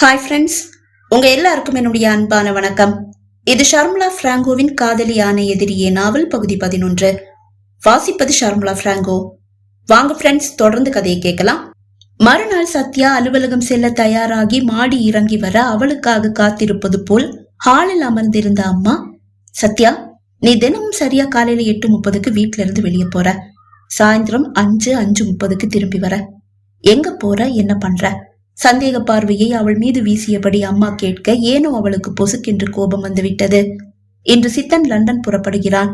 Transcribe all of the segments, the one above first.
Hi friends, உங்க எல்லாருக்கும் என்னுடைய அன்பான வணக்கம். இது ஷர்மிளா பிராங்கோவின் காதலியான எதிரியே நாவல் பகுதி 11. வாசிப்பது ஷர்மிளா பிராங்கோ. வாங்க ஃப்ரெண்ட்ஸ், தொடர்ந்து கதையை கேட்கலாம். மறுநாள் சத்யா அலுவலகம் செல்ல தயாராகி மாடி இறங்கி வர அவளுக்காக காத்திருப்பது போல் ஹாலில் அமர்ந்திருந்த அம்மா, சத்யா, நீ தினமும் சரியா காலையில 8:30 வீட்டுல இருந்து வெளியே போற, சாயந்தரம் 5:30 திரும்பி வர. எங்க போற, என்ன பண்ற? சந்தேக பார்வையை அவள் மீது வீசியபடி அம்மா கேட்க ஏனோ அவளுக்கு பொசுக்கென்று கோபம் வந்துவிட்டது. இன்று சித்தன் லண்டன் புறப்படுகிறான்.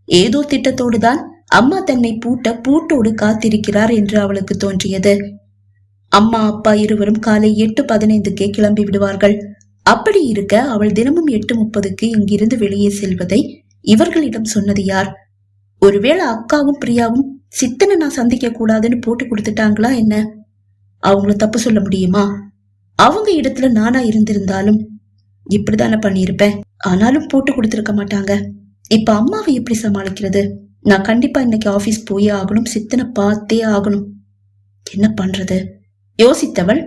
ஏதோ திட்டத்தோடுதான் அம்மா தன்னை பூட்டோடு காத்திருக்கிறார் என்று அவளுக்கு தோன்றியது. அம்மா அப்பா இருவரும் காலை 8:15 கிளம்பி விடுவார்கள். அப்படி இருக்க அவள் தினமும் 8:30 இங்கிருந்து வெளியே செல்வதை இவர்களிடம் சொன்னது யார்? ஒருவேளை அக்காவும் பிரியாவும் சித்தனை நான் சந்திக்க கூடாதுன்னு போட்டு கொடுத்துட்டாங்களா என்ன? அவங்கள தப்பு சொல்ல முடியுமா? அவங்க இடத்துல நானா இருந்திருந்தாலும் இப்படித்தானே பண்ணிருப்பேன். ஆனாலும் போட்டு கொடுத்திருக்க மாட்டாங்க. இப்ப அம்மாவை எப்படி சமாளிக்கிறது? நான் கண்டிப்பா இன்னைக்கு ஆபீஸ் போயே ஆகணும், சித்தனை பார்த்தே ஆகணும். என்ன பண்றது யோசித்தவள்,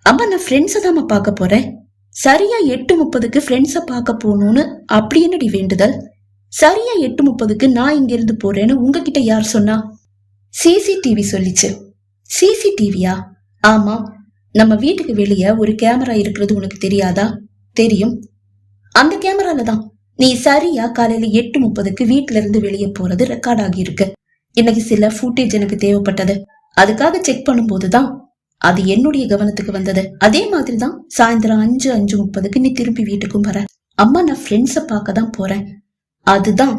அம்மா நான் ஃப்ரெண்ட்ஸை தான் பார்க்க போறேன். சரியா 8:30 ஃப்ரெண்ட்ஸை பார்க்க போகணும்னு அப்படி என்னடி வேண்டுதல்? சரியா 8:30 நான் இங்க இருந்து போறேன்னு உங்ககிட்ட யார் சொன்னா? சிசிடிவி சொல்லிச்சு. சிசிடிவியா? ஆமா, நம்ம வீட்டுக்கு வெளியே ஒரு கேமரா இருக்கிறது உனக்கு தெரியாதா? தெரியும். அந்த கேமரால தான் நீ சரியா காலையில 8:30 வீட்டுல இருந்து வெளியே போறது ரெக்கார்ட் ஆகி இருக்கு. இன்னைக்கு சில ஃபுட்டேஜ் எனக்கு தேவைப்பட்டது. அதுக்காக செக் பண்ணும் போதுதான் அது என்னுடைய கவனத்துக்கு வந்தது. அதே மாதிரிதான் சாயந்தரம் 5:30 நீ திரும்பி வீட்டுக்கும் வர. அம்மா நான் ஃப்ரெண்ட்ஸை பார்க்க தான் போறேன். அதுதான்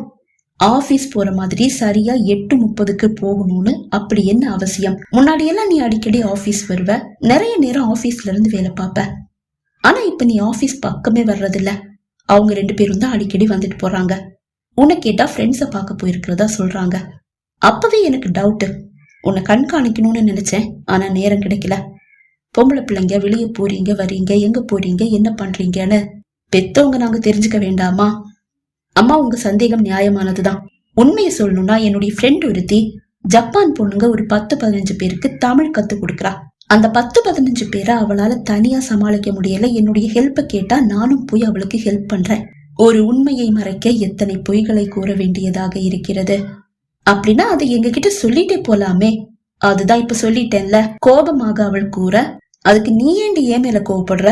ஆபீஸ் போற மாதிரி சரியா 8:30 போகணும்னு அப்படி என்ன அவசியம்? முன்னாடி எல்லாம் நீ அடிக்கடி ஆபீஸ் வருவ, நிறைய நேரம் ஆபீஸ்ல இருந்து வேலை பார்ப்ப. ஆனா இப்ப நீ ஆபீஸ் பக்கமே வர்றதில்ல. அவங்க 2 பேரும் தான் அடிக்கடி வந்துட்டு போறாங்க. உன்னை கேட்டா ஃப்ரெண்ட்ஸை பார்க்க போயிருக்கிறதா சொல்றாங்க. அப்பவே எனக்கு டவுட். உன்னை கண்காணிக்கணும்னு நினைச்சேன், ஆனா நேரம் கிடைக்கல. பொம்பளை பிள்ளைங்க வெளியே போறீங்க, வரீங்க, எங்க போறீங்க, என்ன பண்றீங்கன்னு பெத்தவங்க நாங்க தெரிஞ்சுக்க வேண்டாமா? அம்மா, உங்க சந்தேகம் நியாயமானதுதான். உண்மையை சொல்லணும்னா என்னுடைய ஃப்ரெண்ட் ஒருத்தி ஜப்பான் பொண்ணுங்க ஒரு 10-15 பேருக்கு தமிழ் கத்து கொடுக்கறா. அந்த 10-15 பேரை அவளால தனியா சமாளிக்க முடியல. என்னுடைய ஹெல்ப்ப கேட்டா நானும் போய் அவளுக்கு ஹெல்ப் பண்றேன். ஒரு உண்மையை மறைக்க எத்தனை பொய்களை கூற வேண்டியதாக இருக்கிறது. அப்படின்னா அதை எங்க கிட்ட சொல்லிட்டே போலாமே. அதுதான் இப்ப சொல்லிட்டேன்ல. கோபமாக அவள் கூற, அதுக்கு நீ ஏண்டி ஏன் மேல கோவப்படுற?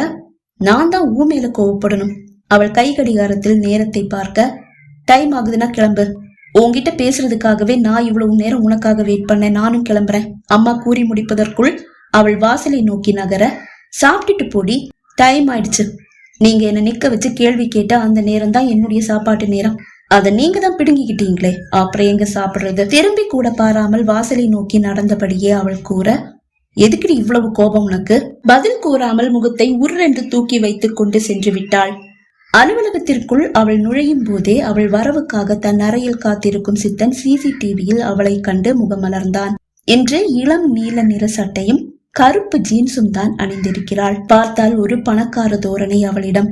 நான் தான் ஊ மேல கோவப்படணும். அவள் கை கடிகாரத்தில் நேரத்தை பார்க்க, டைம் ஆகுதுன்னா கிளம்பு. உன்கிட்ட பேசுறதுக்காகவே நான் இவ்வளவு நேரம் உனக்காக வெயிட் பண்ணேன். நானும் கிளம்புறேன். அம்மா கூறி முடிப்பதற்குள் அவள் வாசலை நோக்கி நகர, சாப்பிட்டுட்டு போடி, டைம் ஆயிடுச்சு. நீங்க என்ன நிக்க வச்சு கேள்வி கேட்ட அந்த நேரம் தான் என்னுடைய சாப்பாட்டு நேரம். அதை நீங்க தான் பிடுங்கிக்கிட்டீங்களே, அப்புறம் எங்க சாப்பிடுறது? திரும்பி கூட பாராமல் வாசலை நோக்கி நடந்தபடியே அவள் கூற, எதுக்குடி இவ்வளவு கோபம் உனக்கு? பதில் கூறாமல் முகத்தை உர்ரென்று தூக்கி வைத்துக் கொண்டு சென்று விட்டாள். அலுவலகத்திற்குள் அவள் நுழையும் போதே அவள் வரவுக்காக தன் அறையில் காத்திருக்கும் சித்தன் சிசிடிவியில் அவளை கண்டு முகமலர்ந்தான். இன்று இளம் நீல நிற சட்டையும் கருப்பு ஜீன்ஸும் தான் அணிந்திருக்கிறாள். பார்த்தால் ஒரு பணக்கார தோரணை அவளிடம்.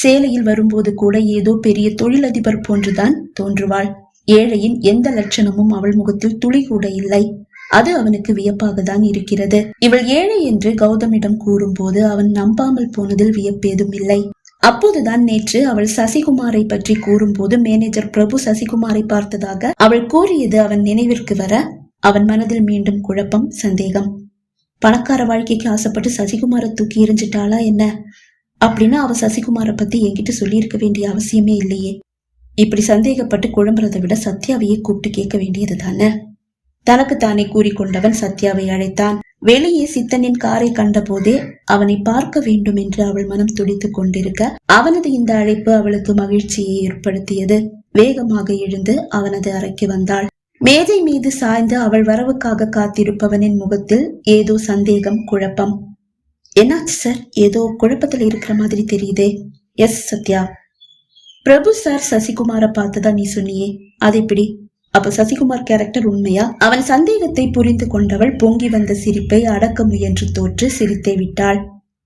சேலையில் வரும்போது கூட ஏதோ பெரிய தொழிலதிபர் போன்றுதான் தோன்றுவாள். ஏழையின் எந்த லட்சணமும் அவள் முகத்தில் துளி கூட இல்லை. அது அவனுக்கு வியப்பாக தான் இருக்கிறது. இவள் ஏழை என்று கௌதமிடம் கூறும் போது அவன் நம்பாமல் போனதில் வியப்பேதும் இல்லை. அப்போதுதான் நேற்று அவள் சசிகுமாரை பற்றி கூறும் போது மேனேஜர் பிரபு சசிகுமாரை பார்த்ததாக அவள் கூறியது அவன் நினைவிற்கு வர அவன் மனதில் மீண்டும் குழப்பம், சந்தேகம். பணக்கார வாழ்க்கைக்கு ஆசைப்பட்டு சசிகுமாரை தூக்கி எறிஞ்சிட்டாளா என்ன? அப்படின்னா அவ சசிகுமாரை பத்தி என்கிட்ட சொல்லியிருக்க வேண்டிய அவசியமே இல்லையே. இப்படி சந்தேகப்பட்டு குழம்புறதை விட சத்யாவையே கூப்பிட்டு கேட்க வேண்டியது தானே. தனக்கு தானே கூறிக்கொண்டவன் சத்யாவை அழைத்தான். வெளியே சித்தனின் காரை கண்ட போதே அவனை பார்க்க வேண்டும் என்று அவள் மனம் துடித்துக் கொண்டிருக்க அவனது இந்த அழைப்பு அவளுக்கு மகிழ்ச்சியை ஏற்படுத்தியது. வேகமாக எழுந்து அவனது அறைக்கு வந்தாள். மேஜை மீது சாய்ந்து அவள் வரவுக்காக காத்திருப்பவனின் முகத்தில் ஏதோ சந்தேகம், குழப்பம். என்னாச்சு சார்? ஏதோ குழப்பத்தில் இருக்கிற மாதிரி தெரியுதே. எஸ் சத்யா. பிரபு சார் சசிகுமார பார்த்ததா நீ சொன்னியே, அது எப்படி? அப்ப சசிகுமார் கேரக்டர் உண்மையா? அவன் சந்தேகத்தை புரிந்து கொண்டவள் பொங்கி வந்த சிரிப்பை அடக்க முயன்று தோற்று சிரித்தே விட்டாள்.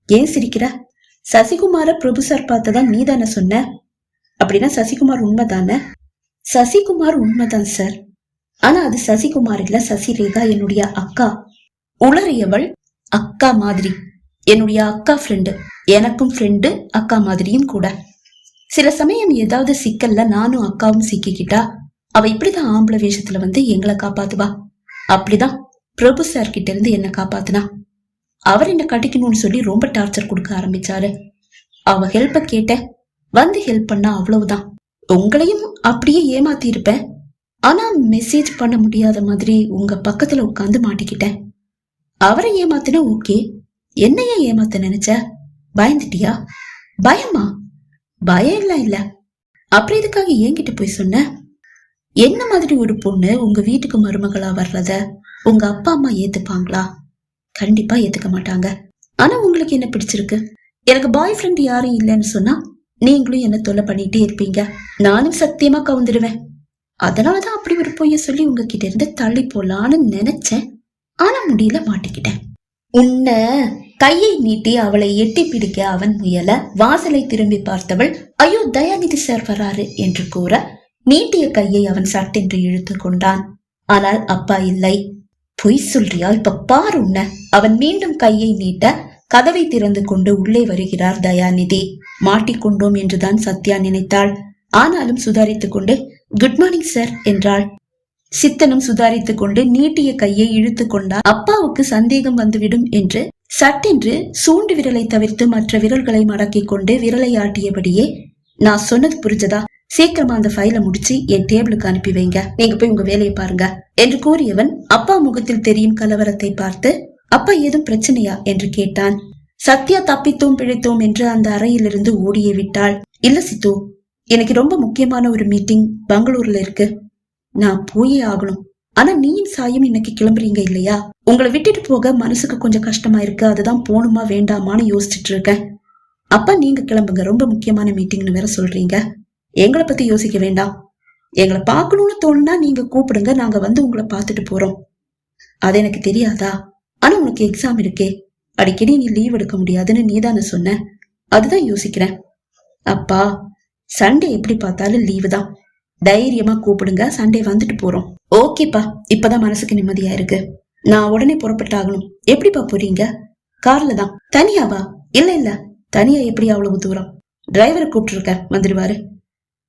ஏன் சிரிக்கிற? சசிகுமார பிரபு சார் பார்த்ததா நீ தானே சொன்ன. அப்படின்னா சசிகுமார் உண்மைதானே? சசிகுமார் உண்மைதான் சார். ஆனா அது சசிகுமார் இல்ல, சசிரேகா, என்னுடைய அக்கா. உளறியவள், அக்கா மாதிரி என்னுடைய அக்கா ஃப்ரெண்டு, எனக்கும் ஃப்ரெண்டு, அக்கா மாதிரியும் கூட. சில சமயம் ஏதாவது சிக்கல்ல நானும் அக்காவும் சிக்கிக்கிட்டா அவ இப்படிதான் ஆம்பளை வேஷத்துல வந்து எங்களை காப்பாத்துவா. அப்படிதான் பிரபு சார் கிட்ட இருந்து என்ன காப்பாத்துனா. அவர் என்ன கட்டிக்கணும்னு சொல்லி ரொம்ப டார்ச்சர் கொடுக்க ஆரம்பிச்சாரு. அவ ஹெல்ப்ப கேட்ட, வந்து ஹெல்ப் பண்ணா அவ்வளவுதான். உங்களையும் அப்படியே ஏமாத்தி இருப்பேன், ஆனா மெசேஜ் பண்ண முடியாத மாதிரி உங்க பக்கத்துல உட்காந்து மாட்டிக்கிட்டேன். அவரை ஏமாத்தினா ஓகே, என்னையே ஏமாத்த நினைச்ச? பயந்துட்டியா? பயமா? பயம் எல்லாம் இல்ல. அப்புறம் இதுக்காக என்கிட்ட போய் சொன்ன? என்ன மாதிரி ஒரு பொண்ணு உங்க வீட்டுக்கு மருமகளா வர்றத உங்க அப்பா அம்மா ஏத்துப்பாங்களா? கண்டிப்பா ஏத்துக்க மாட்டாங்க. ஆனா உங்களுக்கு என்ன பிடிச்சிருக்கு? எனக்கு பாய் ஃப்ரெண்ட் யாரும் இல்லைன்னு சொன்னா நீங்களும் என்ன தொல்லை பண்ணிட்டே இருப்பீங்க. நானும் சத்தியமா கவுந்துடுவேன். அதனாலதான் அப்படி ஒரு பொய்ய சொல்லி உங்ககிட்ட இருந்து தள்ளி போலான்னு நினைச்சேன். ஆனா முடியல, மாட்டிக்கிட்டேன். உன்ன கையை நீட்டி அவளை எட்டி பிடிக்க அவன் முயல வாசலை திரும்பி பார்த்தவள், ஐயோ தயாநிதி சார் வராரு என்று கூற நீட்டிய கையை அவன் சட்டென்று இழுத்து கொண்டான். ஆனால் அப்பா இல்லை. பொய் சொல்றியா? இப்ப பாரு உன்ன. அவன் மீண்டும் கையை நீட்ட கதவை திறந்து கொண்டு உள்ளே வருகிறார் தயாநிதி. மாட்டிக்கொண்டோம் என்றுதான் சத்யா நினைத்தாள். ஆனாலும் சுதாரித்துக் கொண்டு குட் மார்னிங் சார் என்றாள். சித்தனும் சுதாரித்துக் கொண்டு நீட்டிய கையை இழுத்து கொண்டார். அப்பாவுக்கு சந்தேகம் வந்துவிடும் என்று சட்டென்று சூண்டு விரலை தவிர்த்து மற்ற விரல்களை மடக்கி கொண்டு விரலை ஆட்டியபடியே, நான் சொன்னது புரிஞ்சதா? சீக்கிரமா அந்த ஃபைலை முடிச்சு என் டேபிளுக்கு அனுப்பி வைங்க, நீங்க போய் உங்க வேலையை பாருங்க என்று கூறியவன் அப்பா முகத்தில் தெரியும் கலவரத்தை பார்த்து, அப்பா ஏதும் பிரச்சனையா என்று கேட்டான். சத்யா தப்பித்தோம் பிழைத்தோம் என்று அந்த அறையிலிருந்து ஓடியே விட்டாள். இல்ல சித்து, எனக்கு ரொம்ப முக்கியமான ஒரு மீட்டிங் பெங்களூர்ல இருக்கு, நான் போயே ஆகணும். ஆனா நீயும் சாயும் இன்னைக்கு கிளம்புறீங்க இல்லையா? உங்களை விட்டுட்டு போக மனசுக்கு கொஞ்சம் கஷ்டமா இருக்கு, அதுதான் போகணுமா வேண்டாமான்னு யோசிச்சுட்டு இருக்கேன். அப்பா நீங்க கிளம்புங்க, ரொம்ப முக்கியமான மீட்டிங்னு வேற சொல்றீங்க. எங்களை பத்தி யோசிக்க வேண்டாம். எங்களை பார்க்கணும்னு தோணுனா நீங்க கூப்பிடுங்க, நாங்க வந்து உங்களை பார்த்துட்டு போறோம். அது எனக்கு தெரியாதா? ஆனா உனக்கு எக்ஸாம் இருக்கே, அடிக்கடி நீ லீவ் எடுக்க முடியாதுன்னு நீதானே சொன்ன. அதுதான் யோசிக்கிறேன். அப்பா சண்டே எப்படி பார்த்தாலும் லீவு தான், தைரியமா கூப்பிடுங்க, சண்டே வந்துட்டு போறோம். ஓகேப்பா, இப்பதான் மனசுக்கு நிம்மதியா இருக்கு. நான் உடனே புறப்பட்டாகணும். எப்படிப்பா போறீங்க? கார்ல தான். தனியாவா? இல்ல இல்ல, தனியா எப்படி அவ்வளவு தூரம்? டிரைவரை கூப்பிட்டு வந்துடுவாரு.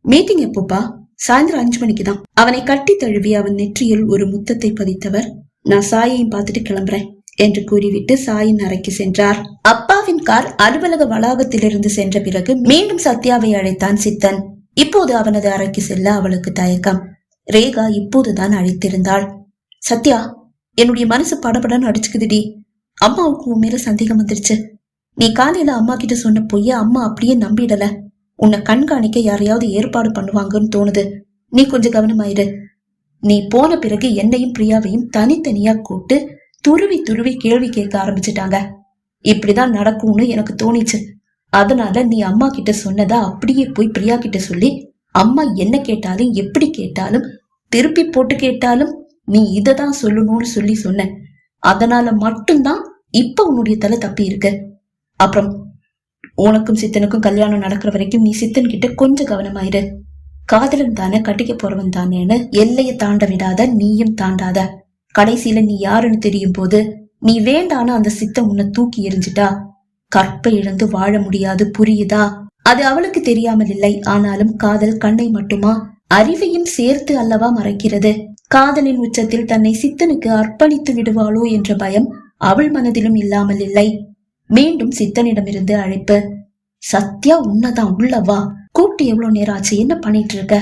மீட்டிங் எப்போப்பா? சாயந்தரம் 5 மணிக்கு தான். அவனை கட்டி தழுவி அவன் நெற்றியில் ஒரு முத்தத்தை பதித்தவர், நான் சாயையும் பார்த்துட்டு கிளம்புறேன் என்று கூறிவிட்டு சாயின் அறைக்கு சென்றார். அப்பாவின் கார் அலுவலக வளாகத்திலிருந்து சென்ற பிறகு மீண்டும் சத்யாவை அழைத்தான் சித்தன். இப்போது அவனது அறைக்கு செல்ல அவளுக்கு தயக்கம். ரேகா இப்போதுதான் அழைத்திருந்தாள். சத்யா, என்னுடைய மனசு படபடன்னு அடிச்சுக்குதுடி. அம்மாவுக்கு உன் மேல சந்தேகம் வந்துருச்சு. நீ காலையில அம்மா கிட்ட சொன்ன பொய்ய அம்மா அப்படியே நம்பிடல. உன்னை கண்காணிக்க யாரையாவது ஏற்பாடு பண்ணுவாங்கன்னு தோணுது. நீ கொஞ்சம் கவனமாயிரு. நீ போன பிறகு என்னையும் பிரியாவையும் தனித்தனியா கூட்டு துருவி துருவி கேள்வி கேட்க ஆரம்பிச்சுட்டாங்க. இப்படிதான் நடக்கும்னு எனக்கு தோணிச்சு. அதனால நீ அம்மா கிட்ட சொன்னதா அப்படியே போய் பிரியா கிட்ட சொல்லி, அம்மா என்ன கேட்டாலும் எப்படி கேட்டாலும் திருப்பி போட்டு கேட்டாலும் நீ இததான் சொல்லணும்னு சொல்லி சொன்ன. அதனால மட்டும்தான் இப்ப உன்னுடைய தலை தப்பி இருக்கு. அப்புறம் உனக்கும் சித்தனுக்கும் கல்யாணம் நடக்கிற வரைக்கும் நீ சித்தன் கிட்ட கொஞ்சம் கவனமாயிரு. காதலன் தானே, கட்டிக்க போறவன் தானேன்னு எல்லைய தாண்ட விடாத, நீயும் தாண்டாத. கடைசியில நீ யாருன்னு தெரியும் போது நீ வேண்டான அந்த சித்தன் உன்னை தூக்கி எரிஞ்சிட்டா கற்பை இழந்து வாழ முடியாது, புரியுதா? அது அவளுக்கு தெரியாமல் இல்லை. ஆனாலும் காதல் கண்ணை மட்டுமா, அறிவையும் சேர்த்து அல்லவா மறைக்கிறது. காதலின் உச்சத்தில் தன்னை சித்தனுக்கு அர்ப்பணித்து விடுவாளோ என்ற பயம் அவள் மனதிலும் இல்லாமல் இல்லை. மீண்டும் சித்தனிடமிருந்து அழைப்பு. சத்யா, உன்னதான், உள்ளவா. கூப்பிட்டு எவ்வளவு நேரம் ஆச்சு? என்ன பண்ணிட்டு இருக்க?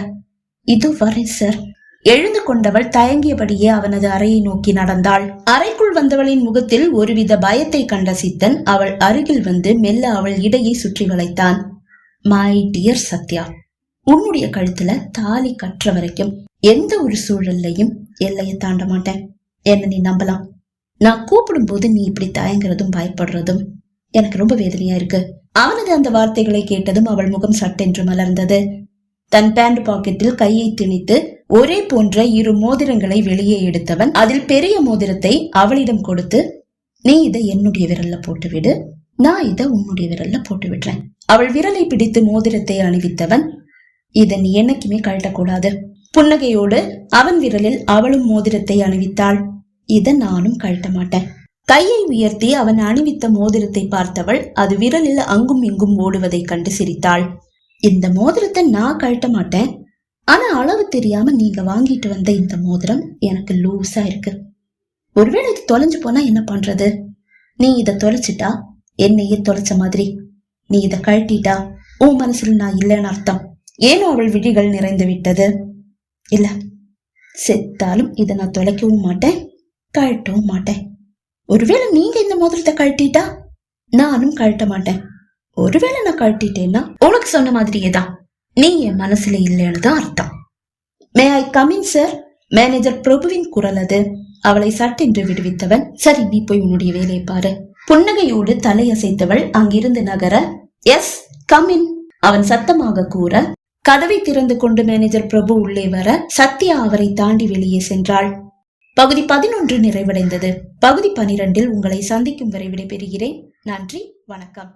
இது வரேன் சார். எழுந்து கொண்டவள் தயங்கியபடியே அவனது அறையை நோக்கி நடந்தாள். அறைக்குள் வந்தவளின் முகத்தில் ஒருவித பயத்தை கண்ட சித்தன் அவள் அருகில் வந்து மெல்ல அவள் இடையை சுற்றி வளைத்தான். மை டியர் சத்யா, உன்னுடைய கழுத்துல தாலி கற்ற வரைக்கும் எந்த ஒரு சூழல்லையும் எல்லையை தாண்ட மாட்டேன். என்ன நீ நம்பலாம். நான் கூப்பிடும் போது நீ இப்படி தயங்குறதும் பயப்படுறதும் எனக்கு ரொம்ப வேதனையா இருக்கு. அவனது அந்த வார்த்தைகளை கேட்டதும் அவள் முகம் சட்டென்று மலர்ந்தது. தன் பேண்ட் பாக்கெட்டில் கையை திணித்து ஒரே போன்ற 2 மோதிரங்களை வெளியே எடுத்தவன் அதில் பெரிய மோதிரத்தை அவளிடம் கொடுத்து, நீ இதை என்னுடைய விரல்ல போட்டு விடு, நான் இதை உன்னுடைய விரல்ல போட்டு விடுறேன். அவள் விரலை பிடித்து மோதிரத்தை அணிவித்தவன், இதை நீ என்னைக்குமே கழட்டக்கூடாது. புன்னகையோடு அவன் விரலில் அவளும் மோதிரத்தை அணிவித்தாள். இத நானும் கழட்ட மாட்டேன். கையை உயர்த்தி அவன் அணிவித்த மோதிரத்தை பார்த்தவள் அது விரலில் அங்கும் இங்கும் ஓடுவதை கண்டு சிரித்தாள். இந்த மோதிரத்தை நான் கழட்ட மாட்டேன், ஆனா அளவு தெரியாம நீங்க வாங்கிட்டு வந்த இந்த மோதிரம் எனக்கு லூஸா இருக்கு. ஒருவேளை இது தொலைஞ்சு போனா என்ன பண்றது? நீ இத தொலைச்சிட்டா என்னையே தொலைச்ச மாதிரி. நீ இத கழட்டிட்டா உன் மனசுல நான் இல்லைன்னு அர்த்தம். ஏனோ அவள் விழிகள் நிறைந்து விட்டது. இல்ல, செத்தாலும் இதை நான் தொலைக்கவும் மாட்டேன், கழட்டவும் மாட்டேன். ஒருவேளை நீங்க இந்த மோதிரத்தை கழட்டிட்டா நானும் கழட்ட மாட்டேன். ஒருவேளை நான் கழட்டிட்டேன்னா உனக்கு சொன்ன மாதிரியேதான், நீ என் மனசுல இல்லைன்னு தான் அர்த்தம். May I come in sir? Manager பிரபுவின் குரல் அது. அவளை சட்டென்று விடுவித்தவன், சரி நீ போய் உன்னுடைய வேலையை பாரு. புன்னகையோடு தலையசைத்தவள் அங்கிருந்து நகர, எஸ் கம் இன் அவன் சத்தமாக கூற, கதவை திறந்து கொண்டு மேனேஜர் பிரபு உள்ளே வர சத்யா அவரை தாண்டி வெளியே சென்றாள். பகுதி 11 நிறைவடைந்தது. பகுதி 12 உங்களை சந்திக்கும் வரை விடைபெறுகிறேன். நன்றி, வணக்கம்.